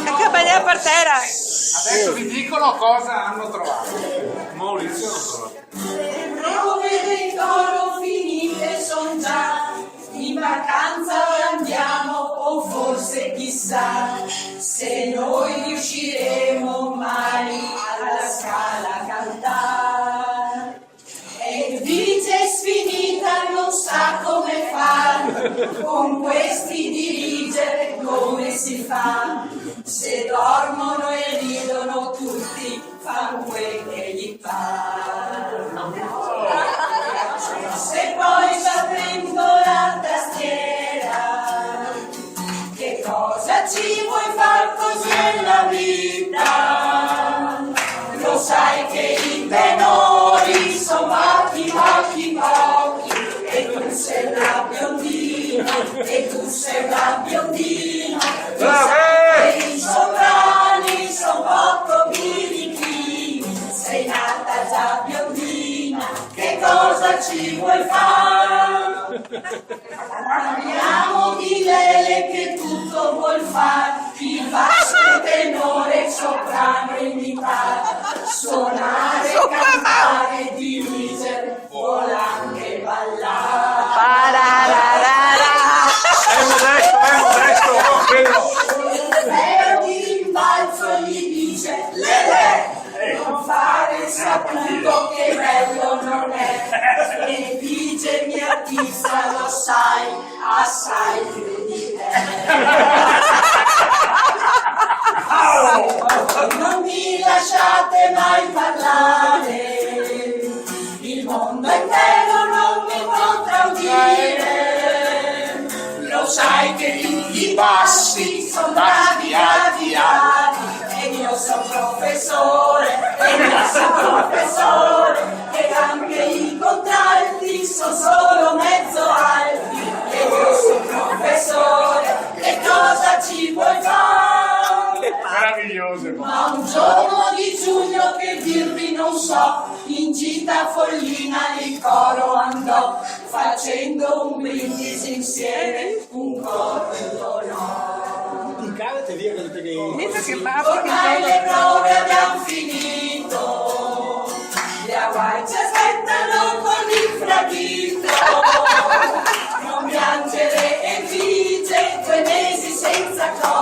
Anche bella per terra. Adesso vi dicono cosa hanno trovato. Maurizio non trovato. Le prove del coro finite son già, in vacanza andiamo o forse chissà se noi riusciremo mai alla Scala a cantare. E dice sfinita non sa come far, con questi dirigere come si fa, se dormono e ridono tutti fan quel che gli pare. Se poi battendo la tastiera, che cosa ci vuoi far così nella vita? Lo sai che i tenori sono pochi, pochi, pochi, e tu sei una biondina, e tu sei una biondina. Lo sai che i sovrani sono poco birichini, sei nata già biondina, che cosa ci vuoi fare? Parliamo di Lele che tutto vuol fare, il basso, il tenore, il soprano e l'imitare, suonare, cantare, dirigere, vuol anche ballare. È modesto, Però di rimbalzo gli dice Lele, non fare il saputo che bello non è, e dice mia artista lo sai, assai più di te. Non mi lasciate mai parlare, il mondo intero non mi potrà udire, lo sai che tutti i bassi sono bravi a tirare, e io sono professore, e anche i contralti sono solo mezzo alti, e io sono professore, che cosa ci vuoi fare? meraviglioso. Ma un giorno di giugno che dirvi non so, in gita follina il coro andò, facendo un brindisi insieme, un coro intonò. Ormai le prove abbiamo finito, gli Hawaii ci aspettano con il fragito, non piangere e vige 2 mesi senza coro.